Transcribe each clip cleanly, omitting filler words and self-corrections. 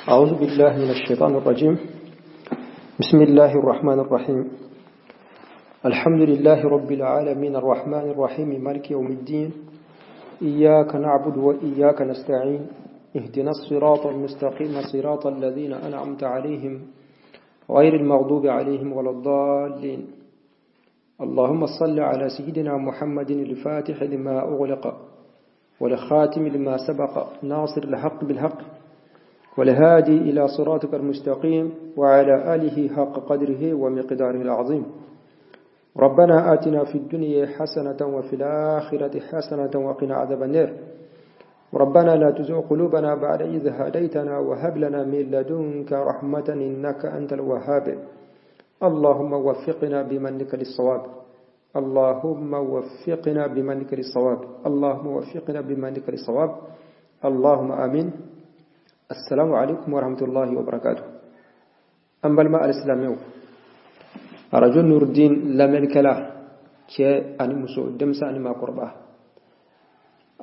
أعوذ بالله من الشيطان الرجيم. بسم الله الرحمن الرحيم. الحمد لله رب العالمين الرحمن الرحيم مالك يوم الدين. إياك نعبد وإياك نستعين. اهدنا الصراط المستقيم صراط الذين أنعمت عليهم غير المغضوب عليهم ولا الضالين. اللهم صل على سيدنا محمد الفاتح لما أغلق والخاتم لما سبق ناصر الحق بالحق والهادي إلى صراطك المستقيم وعلى آله حق قدره ومقداره العظيم. ربنا آتنا في الدنيا حسنة وفي الآخرة حسنة وقنا عذاب النار. ربنا لا تزغ قلوبنا بعد إذ هديتنا وهب لنا من لدنك رحمة إنك أنت الوهاب. اللهم وفقنا بمنك للصواب. اللهم وفقنا بمنك للصواب. اللهم وفقنا بمنك للصواب. اللهم آمين. السلام عليكم ورحمة الله وبركاته. أما الماء الإسلامي رجل نور الدين لملك له كي أن مسوء دمسا أن ما قربه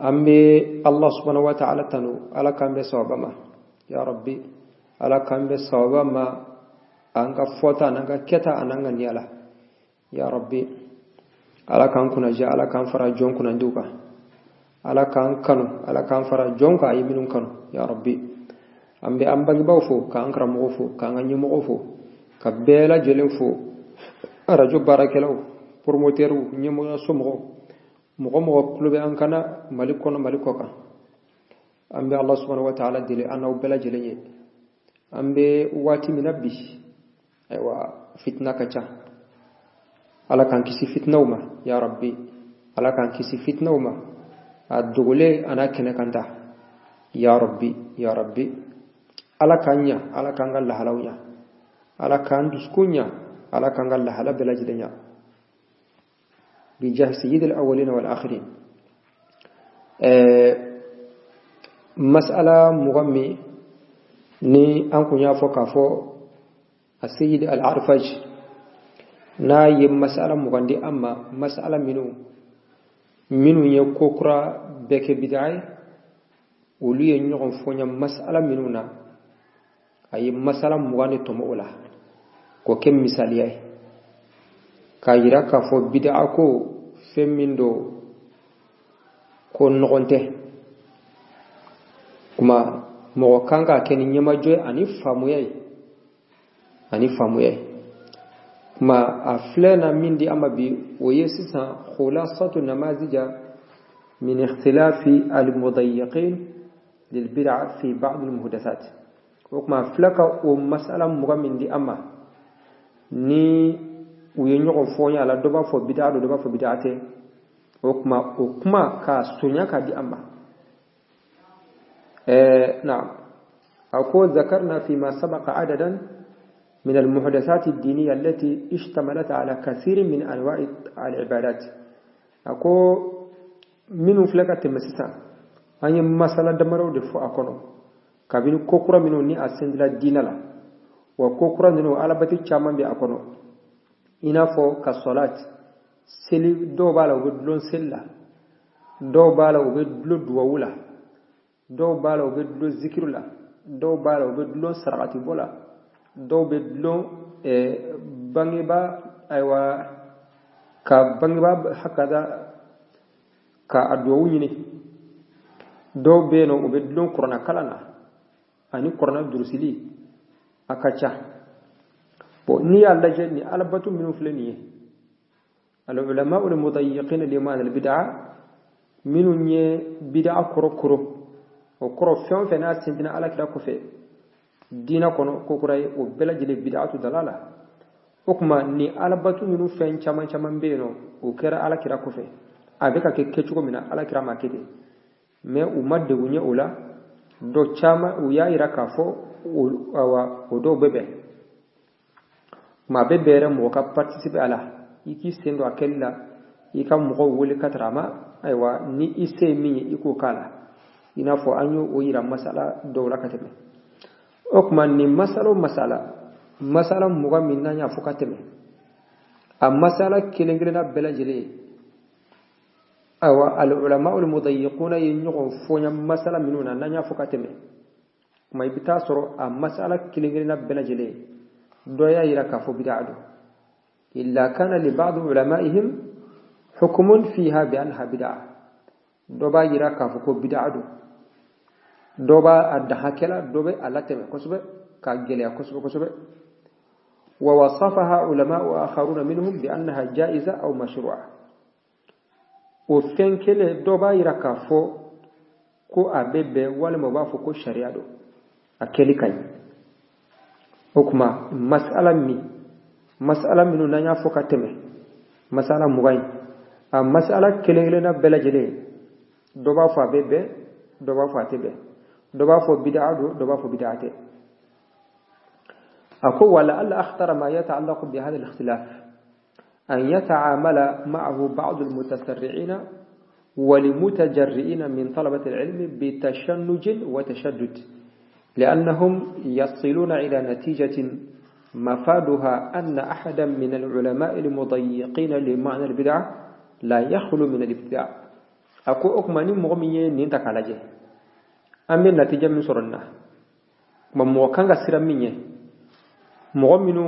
أمي الله سبحانه وتعالى تنو على كم بصوابا ما يا ربي على كم بصوابا ما أنك فوتا أنك كتا أنك نيالا يا ربي على كم كنا جاء على كم فرا جون كنا دوكا على كم كانوا على كم فرا جون كا يمينون كانوا يا ربي ambe ambagi bawfo ka ankara mogofo ka ngani mogofo ka bela jelenfo arajo barakelaw promoteru nyemo somo mo klube ankana malikono malikoka ambe allah subhanahu wa ta'ala dile anaw bela jelenye ambe wati minabbi aywa fitna kacha ala kan kisi fitnauma ya rabbi ala kan kisi fitnauma adugule ana kenakanta ya rabbi ala kanya ala kangal lahalawnya ala kan duskunya ala kangal lahala belajidnya bijah sayyidil awwalin wal akhirin. Mas'ala mugammi ni an kunya foka fo as-sayyid al-arfaj na yi mas'ala mugandi amma mas'ala minu ye kokura beke bid'ai uli nyon fonya mas'ala minuna ay masala mugani tomo wala ko kem misaliya ka yira ka fo bid'a ko femindo ko nogonte kuma mo kanga ken nyama joy ani famuyai kuma aflana mindi amabi oyesisa khulasatu namazija min ikhtilafi al-mudayyiqin lil-bid'a fi ba'd al-muhdathat. وكما فلك ومسألة مغامين دي أما ني وينيو فونيا على دوبا فو بدعة دوبا فو بدعته وكما كسونيا كدي أما نعم أقول ذكرنا فيما سبق عددا من المحدثات الدينية التي اشتملت على كثير من أنواع العبادات. أقول منو فلك تمسسا أي مسألة دمرو دفو أكونو kabini kokura minu ni asendila dinala wa kokura minu alabati chaman bi akono inafo ka salat seli do bala wo dulon sella do bala wo dulo duwula do bala wo dulo zikrula do bala wo dulo sarati bola do be dulo bangiba aywa ka bangiba hakada ka adwo nyini do be no wo dulo qur'ana kalana ani korna durusili akacha bo ni alla jeni albatu min fulaniye al ulama wal mudayyiqin liman al bid'a minun ye bid'a koro o koro fen fena sindina ala kira ko fe dina kono ko kuray o bela jele bid'atu dalala hukma ni albatu min fen chaman beno o kera ala kira ko fe abeka ke kechugo mina ala kira makete me umadde wunya ula do chama uya iraka fo awa odo bebe ma bebere mo ka participer ala iki sendo akella ika mo wole katrama aywa ni ise mi iko kala ina fo anyo o ira masala do rakateme okman ni masala mo ga minna nya fo kateme am masala kelengena bela jele awa al ulama al mudayyiquna yinyo fonya masala minuna nanya fo kateme ما يبتاسرو مسألة كلينا بلجلي دويا يركفوا بدعة إلا كان لبعض علمائهم حكم فيها بأنها بدعة دوبا يركفوا بدعة دوبا الدهكلا دوبا ألاتم كسبة كاجليا كسبة ووصفها علماء آخرون منهم بأنها جائزة أو مشروعة وفين كله دوبا يركفوا كو أبيب ولا مبافو كو شريعة أكلي كاي حكما مسألة منو نيا فوكاتمه مسألة مغاين مسألة كلينا بلجلي دوبا فا بيبه دوبا فا تبه دوبا فو بدعة دوبا فو بدعته أقول ولعل أخطر ما يتعلق بهذا الاختلاف أن يتعامل معه بعض المتسرعين ولمتجرئين من طلبة العلم بتشنج وتشدد لأنهم يصلون إلى نتيجة مفادها أن أحدا من العلماء المضيقين لمعنى البدعة لا يخلو من الابتداع أكو أكماني مغمية ننتك على جه أمي النتيجة من سرنا مموكان سرمية مغمينو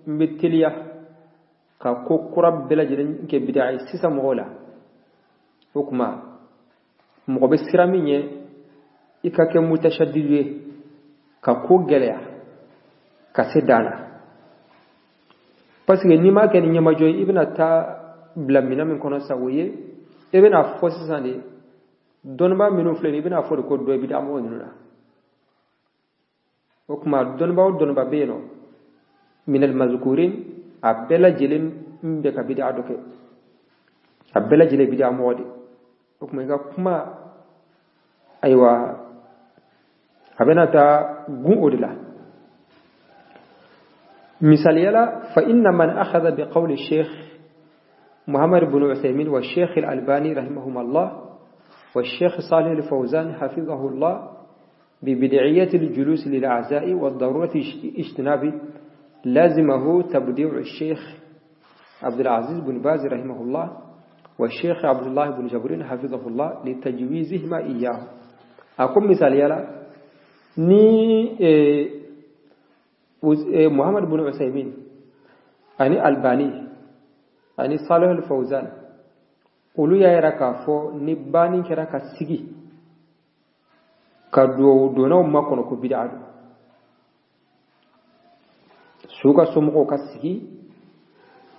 مبتلية كاكو قرب بلا جرين كبداعي سيسا مغولا أكما مغبي سرمية إكاك متشدد كاكو جليا كسدانا parce que ni ma ken nyama joy ibna ta blamina min kono sawoye ibna fosi sande donba minu fleni ibna fo ko do bi damo nuna okuma donba beno min al mazkurin abela jilin mbe ka bid'a doke abela jile bid'a modi okuma ga kuma aywa abena ta gun odila مثال يلا فإن من أخذ بقول الشيخ محمد بن عثيمين والشيخ الألباني رحمهما الله والشيخ صالح الفوزان حفظه الله ببدعية الجلوس للأعزاء والضرورة اجتنابه لازمه تبديع الشيخ عبد العزيز بن باز رحمه الله والشيخ عبد الله بن جبرين حفظه الله لتجويزهما إياه أقوم مثال يلا ني محمد بن عثيمين أني ألباني أني صالح الفوزان قولوا يا ركافو نباني كركا سيجي كدو دونو ما كنو كبيدعو سوكا سمكو كسيجي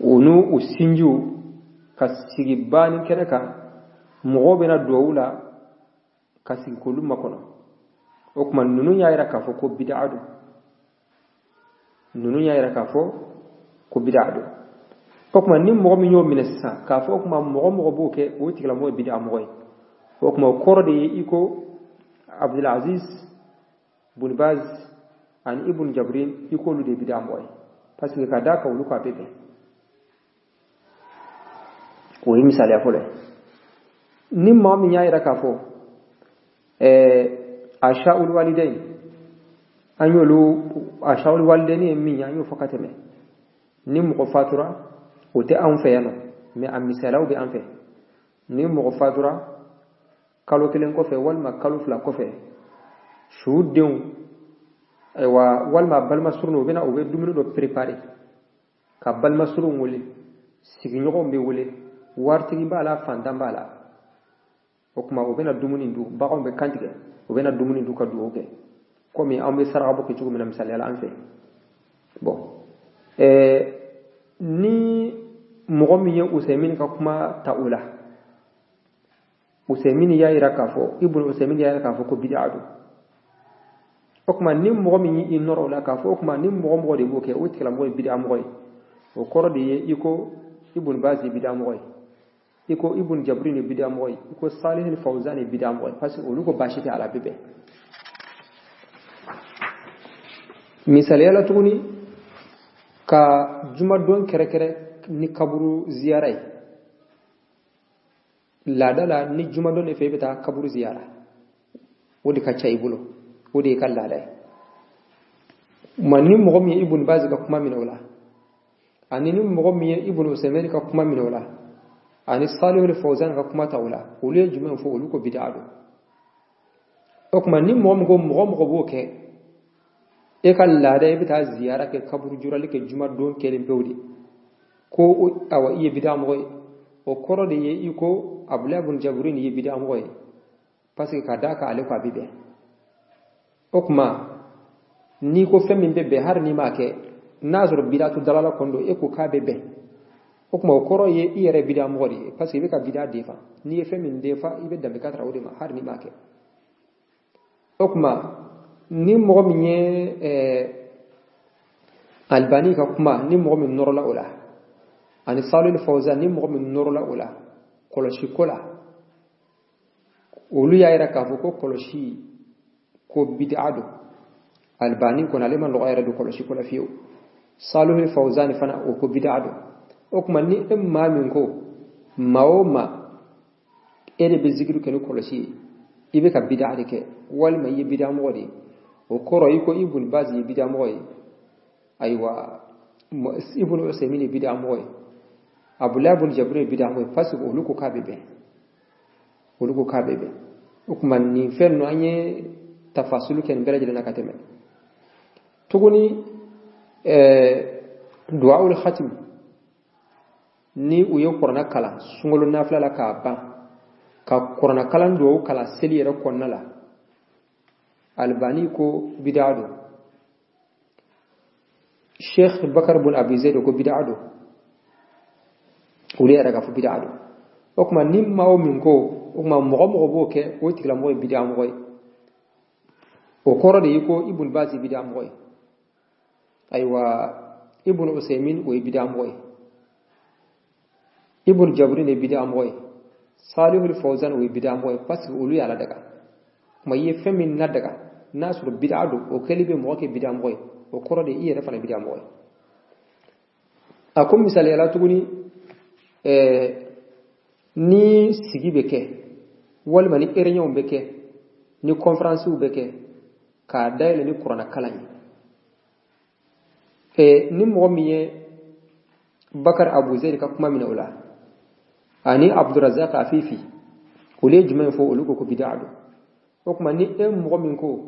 ونو وسنجو كسيجي باني كركا مغوبنا دوولا كسيجي كلو ما كنو وكما نونو يا ركافو كبيدعو nunu yaira kafo ko bid'ado kokuma nim mo mi ñoo minessa kafo kuma mo buke o tigla mo bid'a mo koy kokuma korode iko Abdul Aziz bin Baz an ibn Jabrin iko lu de bid'a mo koy parce que kada ka wulu ko bebe ko yi misali afole nim mo mi yaira kafo asha'ul walidain anyolu ashawul waldeni min anyu fakateme nim ko fatura o te an feyano me am misalaw bi an fe nim ko fatura kalo kelen ko fe walma kalo fla ko fe shuddew aywa walma balma surno bina o be dumino do préparer ka balma surno wole sigi nyoko be wole wartigi bala fanda bala okuma o bena dumuni ndu ba on be kantige o bena dumuni ndu ka du oke komi ambe sarabo ke cugu misal yalla an fe bon ni mogomi ye Usaymin ka kuma taula Usaymin ya ira kafo ibnu Usaymin ya ira kafo ko bid'atu okuma ni mogomi ni inoro la kafo okuma ni mogomo de boke o tikala mo bid'a mo o korode ye iko ibnu Bazi bid'a mo iko ibnu Jabrin bid'a mo iko Salih al-Fawzan bid'a mo parce que o luko bashite ala bebe misali yala tuguni ka juma don kere ni kaburu ziyarai ladala ni juma don e febeta kaburu ziyara wodi ka chay bulo wodi ka ladai manni mo mi ibn Baz ka kuma minawla anini mo mi ibn Usaymin ka kuma minawla ani Salih al-Fawzan ka kuma tawla wuli juma fo luko bid'ado okuma ni mo go boke e kan lada e bita ziyara ke kaburu jurale ke juma don kelen pewdi ko awa iye bida moy o koro de ye iko abla ibn jabrin ye bida moy parce que kadaka ale ko abibe okma ni ko femin bebe har ni make nazur bidatu dalala kondo e ko ka bebe okma o koro ye iyere bida moy parce que be ka bida defa ni e femin defa ibe dambe katra odema har ni make okma ni mo minye albani ka kuma ni mo min norola ola ani salul fawzan ni mo min norola ola koloshi kola olu ya ira ka ko koloshi ko bid'adu albani ko nalema lo ira do koloshi kola fiyo salul fawzan fana o ko bid'adu o kuma ni emma min ko maoma ere be zikru ke no koloshi ibe ka bid'ade ke wal ma yi bid'a modi o koro yiko ibn bazi yi bid'a moy aywa ibn usaymin bid'a moy abdullah ibn jabr bid'a moy parce que oluko kabebe ukman ni fenno anye tafasulu ken beraje na kateme tuguni du'aul khatim ni uyo qur'ana kala sungolo nafla la ka ba ka qur'ana kala ndo kala seliyere konnala albani ko bid'ado sheikh bakar ibn abi zaid ko bid'ado uli ara ka fu bid'ado okuma nimma o min ko okuma mo boke o tikla mo bid'a mo o koro de yiko ibn bazi bid'a mo aywa ibn usaymin o bid'a mo ibn jabrin bid'a mo salihul fawzan o bid'a mo parce que uli ala daga ma ye femin na daga nasur bid'adu o kalibe mo ke bid'a mo o koro de iyere fana bid'a mo akum misali ala tuguni ni sigi beke wal mani réunion beke ni conférence beke ka dayle ni qur'ana kalani ni mo miye bakar abu zaid ka kuma mina ula ani abdurrazzaq afifi ule juma fo uluko ko bid'adu okuma ni mo min ko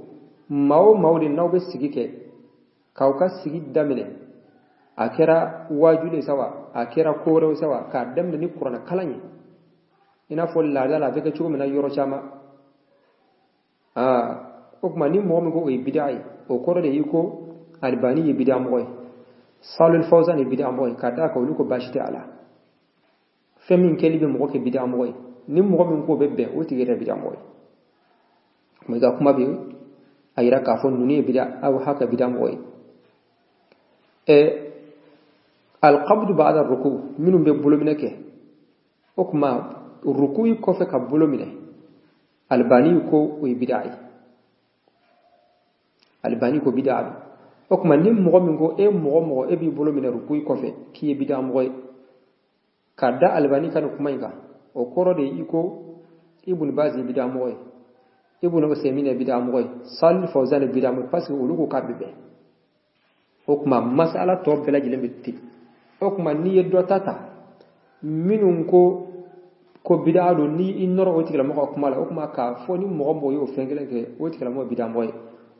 mawde nawbe sigike kawka sigi damine akera wajule sawa akera kore sawa ka damne ni qur'ana kalani ina fo la dala beke chugo mena yoro chama okuma ni mo min ko e bid'ai o kore de yiko albani bid'a moy salul fawzan bid'a moy kada ka uluko bashite ala femin kelibe mo ko bid'a moy ni mo min ko bebbe o tigere bid'a moy mo ga kuma bi ayira ka fon nuni bid'a aw haka bid'a moy القبض بعد الركوع منهم بيبولو منك okuma ruku'i ko fe ka bolo mine albani ko o bid'ai albani ko bid'a okuma nim mo min go mo e bi bolo mine ruku'i ko fe ki bid'a mo kada albani kan kuma inga o koro de iko ibn bazi bid'a mo ibn usaymin bid'a mo sal fawzan bid'a mo parce que ulugo kabbe okuma masala to bela jile bitti okuma ni yeddo tata minun ko bid'ado ni inoro o tigala mo okuma la okuma ka foni mo yo fengele ke o tigala mo bid'a mo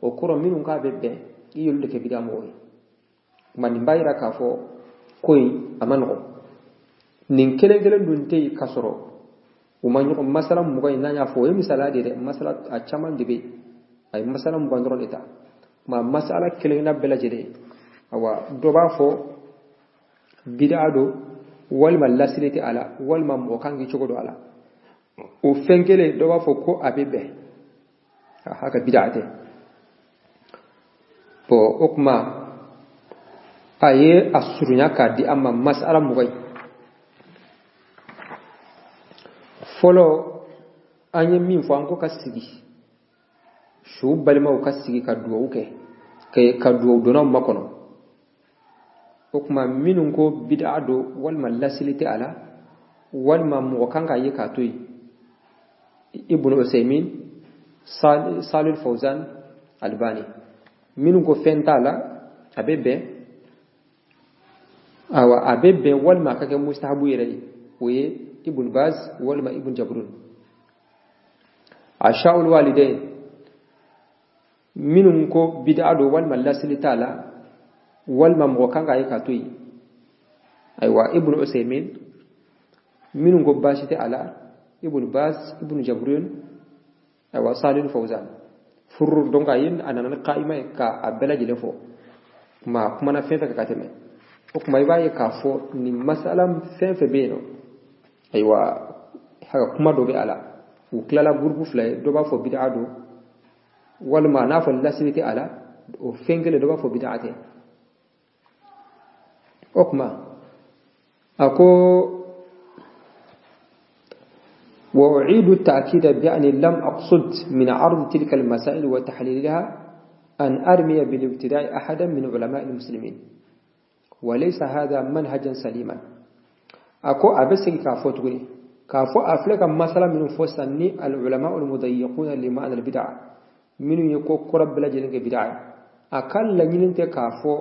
o koro minun ka bebbe yulde ke bid'a mo man mbayra ka fo koy amano nin kele dun tey kasoro o man ko masala mo ko nanya fo e misala de masala a chaman dibe ay masala mo bandoro eta ma masala kele na bela jede awa doba fo bid'ado walma lasiliti ala walma mo kangi chogodo ala o fengele doba fo ko abebe haka bid'ate po okma aye asurunya ka di amma masala mo gay folo anye min fo anko kasigi shu balma o kasigi ka duwo ke ka duwo dona makono okuma minun ko bid'a do walma lasiliti ala walma mo kanga yeka toy ibn usaymin salul fawzan albani minun ko fentala abebe walma kake mustahabu yere oye ibn baz walma ibn jabrun asha'ul walidain minun ko bid'a do wal malasili taala wal mamgo kanga yakatui aywa ibnu usaymin minun go bashite ala ibnu bas ibnu jabrun aywa salih fawzan furur donga yin anan qaima ka abela jilefo ma kuma na fenta ka kateme o kuma ibaye ka fo ni masalam fenfe beno aywa haga kuma do be ala u klala groupe flay do ba fo bid'a do wal ma na fo lasiti ala o fengele do ba fo bid'ate okma ako وأعيد التأكيد بأني لم أقصد من عرض تلك المسائل وتحليلها أن أرمي بالابتداء أحدا من علماء المسلمين وليس هذا منهجا سليما أكو أبسك كافو تقولي كافو أفلك مثلا من فوسني العلماء المضيقون لمعنى البدع من يكو قرب بلا جنك بدع أكل لنين كافو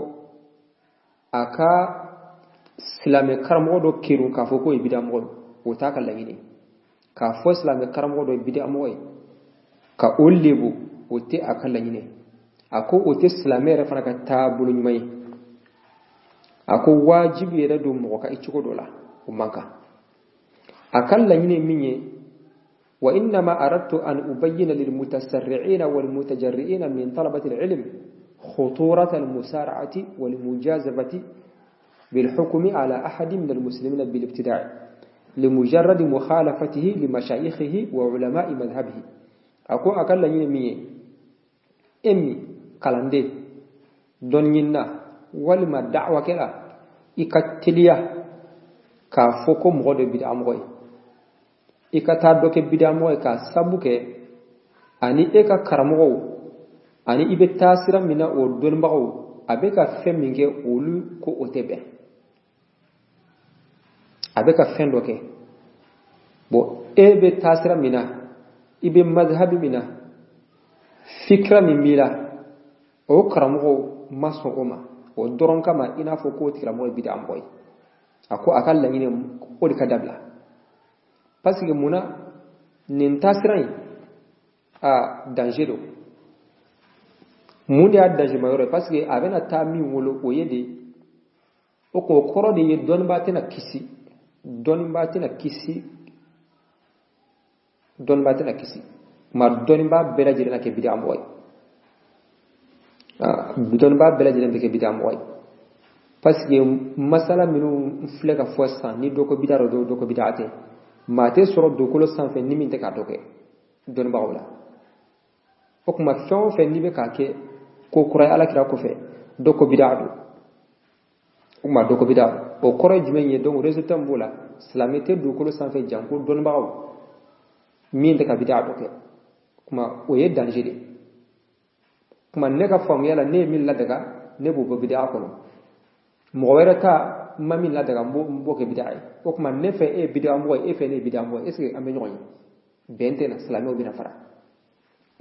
أكا سلامي كرمو دو كيرون كافو كوي بدع مغل وتاكل لنين ka fo islam karamo do bid'a moy ka ollebu wote akalla nyine ako wote islamere fana ka tabulu nyumay ako wajibi yeda do mo ka ichiko dola umanka akalla nyine minye wa inna ma aradtu an ubayyana lil mutasarri'in wal mutajarri'in min talabati al ilm khuturat al musara'ati wal mujazabati bil hukmi ala ahad min al muslimin bil ibtida' لمجرد مخالفته لمشايخه وعلماء مذهبه أكو أقل ينمي إمي كالاندي دونينا ولما دعوة كلا إكتليا كافوكم غد بدع موي إكتادوك بدع موي كسبوك أني إكا كرمو أني إبتاسرا منا ودون بغو أبكا فمينك أولو كو أتبه abeka fendo ke bo ebe tasira mina ibe madhhabi mina fikra mi mila o karamugo maso oma o doron kama ina fo ko tikra mo bid'a moy ako akalla nyine ko di kadabla parce que muna nin tasirai a dangedo mundi a danger mayore parce que abena tami wolo o yede o ko koro de ye don batena kisi don batina kisi ma don ba bela jirena ke bid'a moy don ba bela jirena ke bid'a moy parce que masala minu flega fossa ni doko bidaro doko bid'ate mate soro doko lo sanfe ni min te ka doke don ba wala okuma fon fe ni be ka ke ko kuray ala kira ko fe doko bid'ado uma doko bid'ado o koro jimenye donc résultat mbola slamete do ko sanfe janko don bawo min de ka bid'a doke kuma o ye danger kuma ne ka fam yala ne min la daga ne bo bid'a ko mo wera ta mamin la daga mbo ke bid'a o kuma ne fe e bid'a mo e fe ne bid'a mo est ce que ambe nyoy bente na slamo bina fara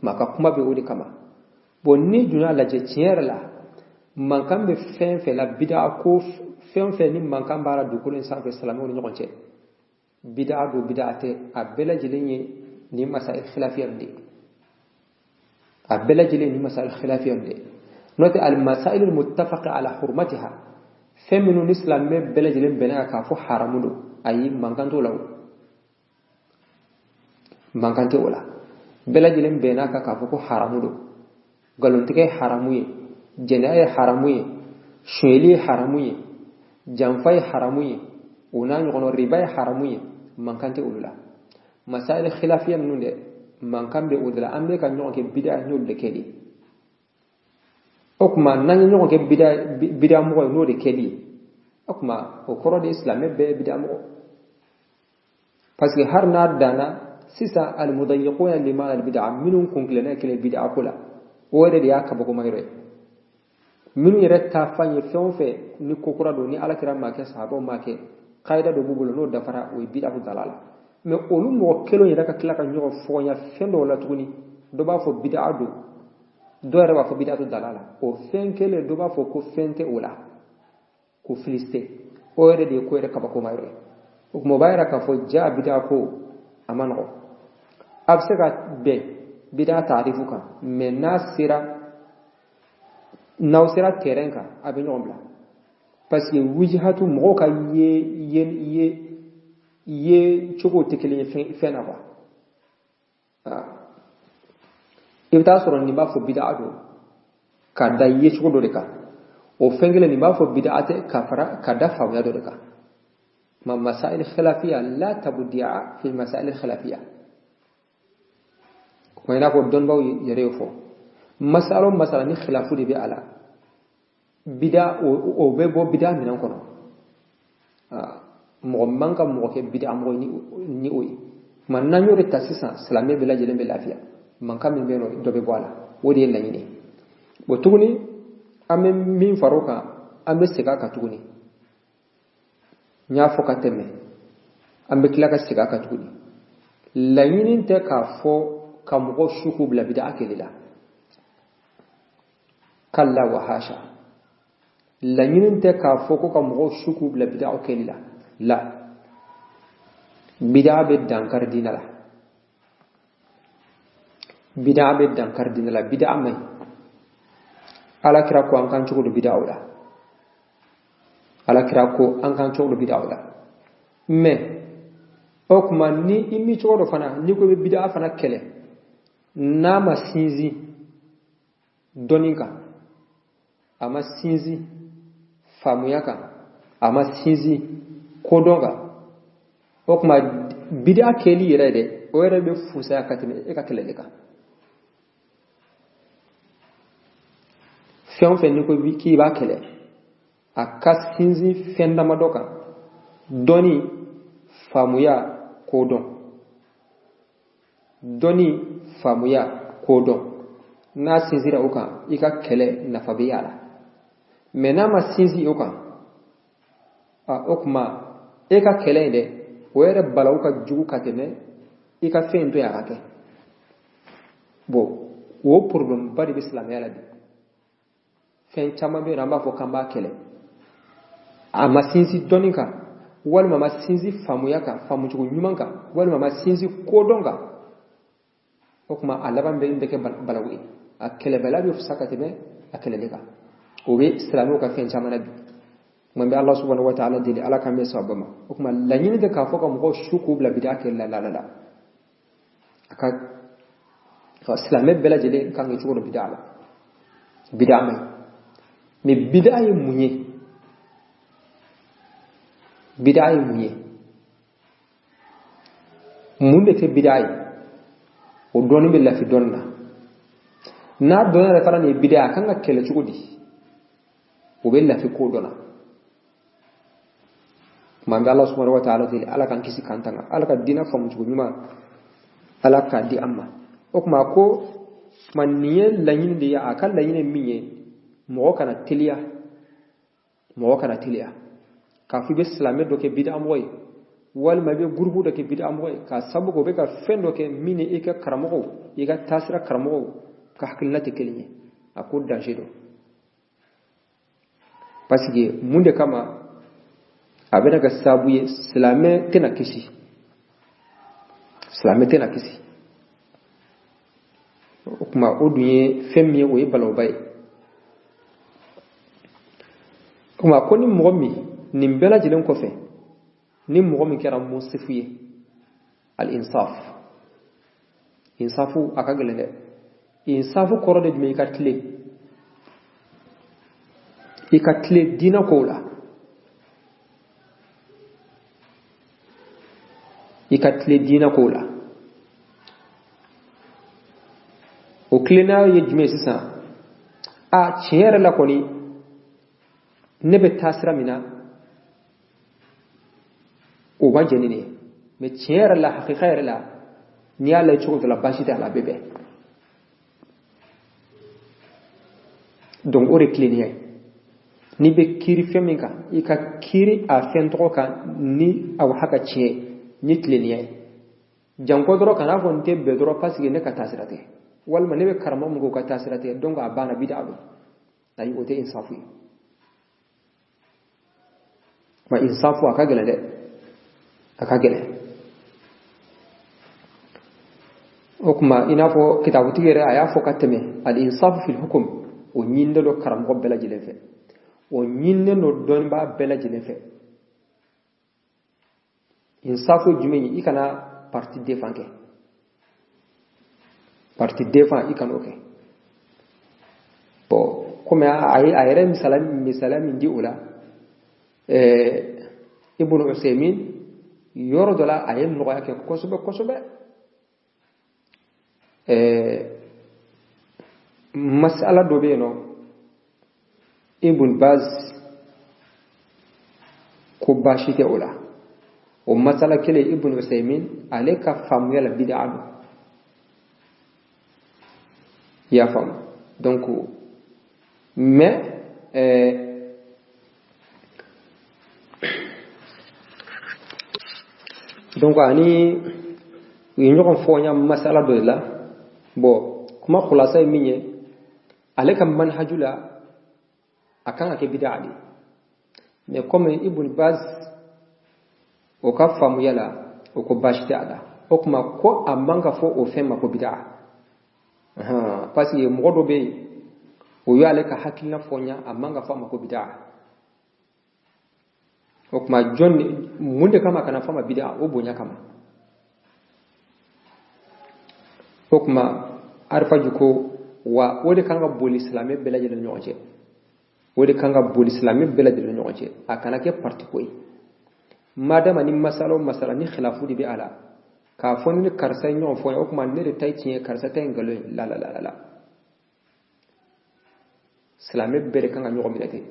maka kuma be wodi kama bon ni duna la je tiere la man kan be fen fe la bid'a ko fen fe ni man kan bara du kulin sanfe salamo ni nyonche bid'a do bid'ate abela jilenye ni masail khilafiyam de abela jilenye ni masail khilafiyam de note al masail al muttafaq ala hurmatiha feminu islam me bela jilen bena ka fu haramudo ayi man kan to law man kan to wala bela jilen bena ka fu ko haramudo galontike haramuye jenaye haramuye shweli haramuye janfay haramuye una ngono ribay haramuye mankante ulula masail khilafiyam nunde mankambe udla ambe kan nyonke bid'a nyol de kedi okuma nan nyonke bid'a mo no de kedi okuma o koro de islam be bid'a mo parce que har na dana sisa al mudayyiquna lima al bid'a minun kunklena kele bid'a kula wore de yakaba ko mayre minu yere ta fanye fenfe ni kokura do ni alakira ma ke sahaba ma ke qaida do bubulo no dafara o bid'a fu dalala mais olu mo kelo yere ka kila ka nyogo fonya fendo la tuguni do ba fo bid'a do yere ba fo bid'a dalala o fenkele do ba fo ko fente ola ko filiste o yere de ko yere ka ba ko mayre o mo bayra ka fo ja bid'a ko amano absega be bid'a ta'rifuka mais nasira n'aw sera terrain kan a bɛ ɲɔgɔn bila parce que wijhatu mɔgɔw ka ye cogo tɛ kelen ye fɛn na quoi i bɛ taa sɔrɔ nin b'a fɔ bid'a don ka da ye cogo dɔ de kan o fɛn kelen nin b'a fɔ bid'a tɛ ka da faamuya dɔ de kan ma masail khilafiyya la tabdi'a fi masail khilafiyya ko ina ko dɔnnibaw yɛrɛ y'o fɔ masala ni khilafu de bɛ a la bid'a o bɛ bɔ bid'a minɛn kɔnɔ mɔgɔ man ka mɔgɔ kɛ bid'a mɔgɔ ni o ye tuma n'an y'o de ta sisan silamɛ bɛɛ lajɛlen bɛ lafiya mankan min bɛ yen nɔ dɔ bɛ bɔ a la o de ye laɲini bon tuguni an bɛ min fara o kan an bɛ segin a kan tuguni n y'a fɔ ka tɛmɛ an bɛ tila ka segin a kan tuguni laɲini tɛ k'a fɔ ka mɔgɔw su k'u bila bid'a kɛlɛ la kalla wa hasha laɲini tɛ k'a fɔ ko ka mɔgɔw su k'u bila bid'a kɛlɛ la bid'a bɛ dankari diinɛ la bid'a bɛ dankari diinɛ la bid'a man ɲi alakira ko an kan cogo do bid'a la alakira ko an kan cogo do bid'a la mais o kuma ni i mi cogo do fana ni ko bɛ bid'a fana kɛlɛ n'a ma sinsin dɔnni kan a ma sinsin faamuya kan a ma sinsin kodɔn kan o kuma bid'a kɛli yɛrɛ dɛ o yɛrɛ bɛ fusaya ka tɛmɛ e ka kɛlɛli kan fɛn o fɛn ni ko k'i b'a kɛlɛ a ka sinsin fɛn damadɔ kan dɔnni faamuya kodɔn dɔnni faamuya kodɔn n'a sinzira o kan i ka kɛlɛ nafa bɛ y'a la mais n'a ma sinsin o kan o kuma e ka kɛlɛ in dɛ o yɛrɛ balawu ka jugu ka tɛmɛ i ka fɛn to yen a ka kɛ bon o problème ba de bɛ silamɛya la bi fɛn caman bɛ yen an b'a fɔ k'an b'a kɛlɛ a ma sinsin dɔnni kan walima a ma sinsin faamuya kan faamucogo ɲuman kan walima a ma sinsin kodɔn kan o kuma a laban bɛ kɛ balawu ye a kɛlɛbɛla bɛ fisa ka tɛmɛ a kɛlɛli kan o bɛ silamɛw ka fɛn caman na bi man bɛ Allah subhanahu wa ta'ala deli ala kan bɛ sababa ma o kuma laɲini tɛ k'a fɔ ka mɔgɔw su k'u bila bid'a kɛlɛ la a ka silamɛ bɛɛ lajɛlen kan kɛ cogo dɔ bid'a la bid'a man ɲi mais bid'a ye mun ye bid'a ye mun ye mun de kɛ bid'a ye o dɔɔnin bɛ lafi dɔɔnin na n'a dɔɔnin yɛrɛ fana nin ye bid'a a kan ka kɛlɛ cogo di o bɛ lafi ko dɔ la tuma bɛ Allah subhanahu wa ta'ala deli ala kan kisi kan tanga ala ka diinɛ faamu cogo ɲuman ala k'a di an ma o kuma ko tuma nin ye laɲini de ye a ka laɲini min ye mɔgɔ kana teliya k'a fɔ i bɛ silamɛ dɔ kɛ bid'a mɔgɔ ye walima i bɛ gurupu dɔ kɛ bid'a mɔgɔ ye k'a sababu kɛ o bɛ ka fɛn dɔ kɛ min ni i ka karamɔgɔw i ka taasira karamɔgɔw ka hakilina tɛ kelen ye a ko danger don parce que mun de kama a bɛna kɛ sababu ye silamɛ tɛna kisi o kuma o dun ye fɛn min ye o ye balawba ye o kuma ko ni mɔgɔ min nin bɛɛ lajɛlen kɔfɛ ni mɔgɔ min kɛra musifu ye al-insaf insafu a ka gɛlɛn dɛ insafu kɔrɔ de jumɛn i ka tile diinɛ kow la o tilenna ye jumɛn sisan tiɲɛ yɛrɛ la kɔni ne bɛ taa sira min na o ma jɛni ne mais tiɲɛ yɛrɛ la hakika yɛrɛ la n'i y'a lajɛ cogo dɔ la baasi tɛ a la bɛɛ bɛn donc o de tilennenya ye n'i bɛ kiiri fɛn min kan i ka kiiri a fɛn tɔgɔ kan ni a waha ka tiɲɛ ni tilennenya ye janko dɔrɔn kan'a fɔ n tɛ bɛn dɔrɔn parce que ne ka taasira tɛ walima ne bɛ karamɔgɔ min k'o ka taasira tɛ donc a banna bid'a don ayi o tɛ insafu ye ma insafu a ka gɛlɛn dɛ a ka gɛlɛn o kuma i n'a fɔ kitabutigi yɛrɛ a y'a fɔ ka tɛmɛ al-insafu fil hukm o ñinde do karamko bela jile fe o ñinde no don ba bela jile fe insafo jumeni ikana parti défense parti défense ikano ke bo comme ayere misalam ndi ula ibnu usaymin yoro dola ayem no yake kosobe masala do be no ibn baz ko bashite ula o masala kele ibn usaymin aleka famu yala bid'a do ya fam donc mais donc ani ñokon foña masala do la bo kuma khulasa minye aleka manhajula akan ake bid'a di mais comme ibn baz o ka famu yala o ko bashita ada o kuma ko amanga fo o fema ko bid'a parce que mo do be o yale ka hakilna fonya amanga fama ko bid'a o kuma jonni munde kama kana fama bid'a o bonya kama o kuma arfa juko wa wode kanga bol islamé belaje la ñoxé wode kanga bol islamé belaje la ñoxé akana ke parti koy madama ni masala ni khilafu di bi ala ka fonni karsa ñox fo o kuma ne tay ci karsa tay ngalo la islamé bere kanga ñoxo mi date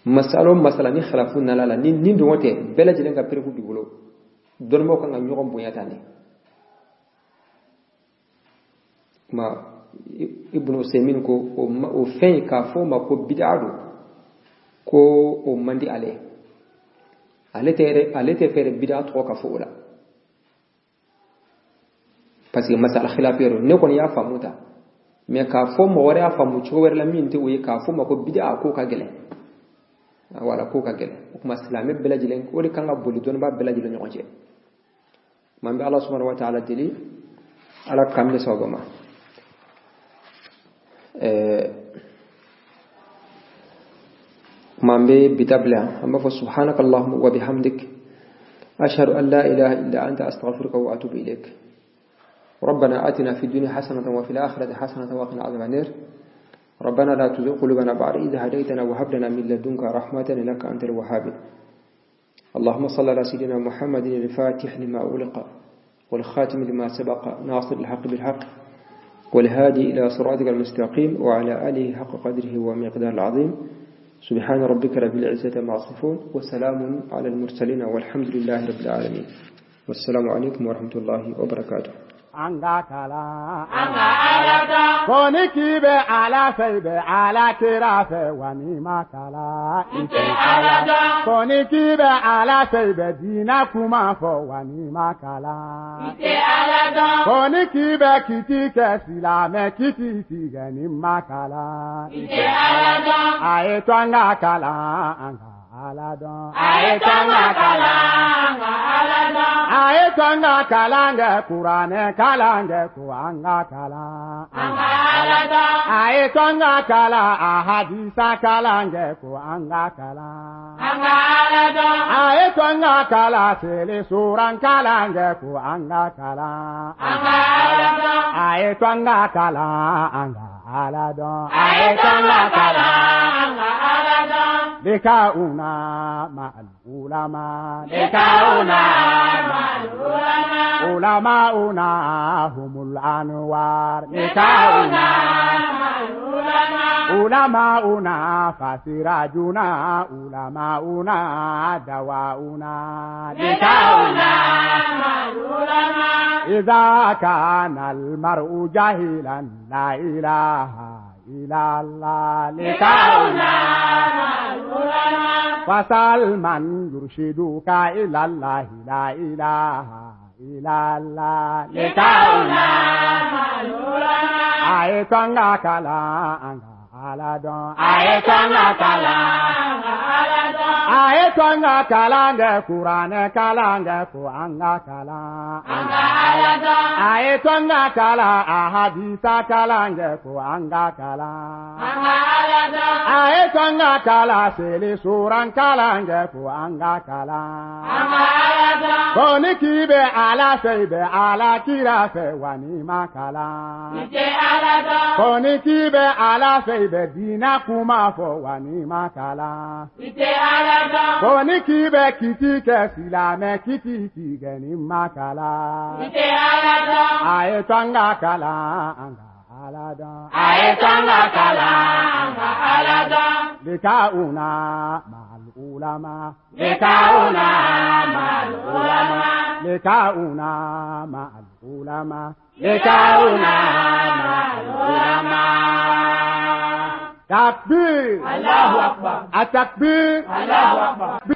masala ni khilafu nalala ni do wote belaje nga preku di bolo don mo kanga ñoxo boyatani ma ibnu usaymin ko o fen ka fo ma ko bid'adu ko o mandi ale te fere bid'atu ka fo la parce que masala khilafiyero ne kon ya famuta mais ka fo mo wara famu ci wara la min te o ka fo ma ko bid'a ko ka gele wala ko ka gele kuma islamé belajilen ko de kanga boli don ba belajilen ñoxé man bi Allah subhanahu wa ta'ala dili ala kamne sawbama مامبي بتبلع أما فسبحانك اللهم وبحمدك أشهد أن لا إله إلا أنت أستغفرك وأتوب إليك ربنا آتنا في الدنيا حسنة وفي الآخرة حسنة وقنا عذاب النار ربنا لا تزغ قلوبنا بعد إذ هديتنا وهب لنا من لدنك رحمة إنك أنت الوهاب اللهم صل على سيدنا محمد الفاتح لما أغلق والخاتم لما سبق ناصر الحق بالحق والهادي إلى صراطك المستقيم وعلى آله حق قدره ومقدار العظيم سبحان ربك رب العزة ما يصفون وسلام على المرسلين والحمد لله رب العالمين والسلام عليكم ورحمة الله وبركاته anga alada koni kibe ala feibe ala kirafe wani makala ite alada koni kibe ala feibe dina kuma fo wani makala ite alada koni kibe kitike silame kitisi gani makala ite alada aye twanga kala anga alada aye twanga kala anga alada aye twanga kala nge Qur'ane kalange kuanga kala anga alada aye twanga kala ahadisa kalange kuanga kala anga alada aye twanga kala sele suran kalange kuanga kala anga alada aye twanga kala anga alada aye twanga kala anga alada likauna ma'al ulama likauna ma'al ulama ulamauna humul anwar likauna ma'al ulamauna fasirajuna ulamauna dawauna likauna ma'al ulama idza kana al mar'u jahilan la ilaha illa Allah likauna ma'al ulama fasal man yurshiduka ila Allah la ilaha illa Allah likauna ma'al ulama aye twanga kala anga aladon aye twanga kala anga aladon Aye twanga kalange Kurane kalange ko anga kala. Anga alada. Aye twanga kala ahadisa kalange ko anga kala. Anga alada. Aye twanga kala sele suran kalange ko anga kala. Anga alada. Koni kibe ala seibe ala kirafe wani makala. Ite alada. Koni kibe ala seibe dina kuma fo wani makala. Ite alada. Koni kibe kiti kesilame kiti kigeni makala. Ite alada. Aye twanga kala anga alada. Aye twanga kala anga alada. Likauna mal ulama. Likauna mal ulama. Likauna mal ulama. Likauna mal ulama. Takbir. Allahu Akbar. At-takbir. Allahu Akbar.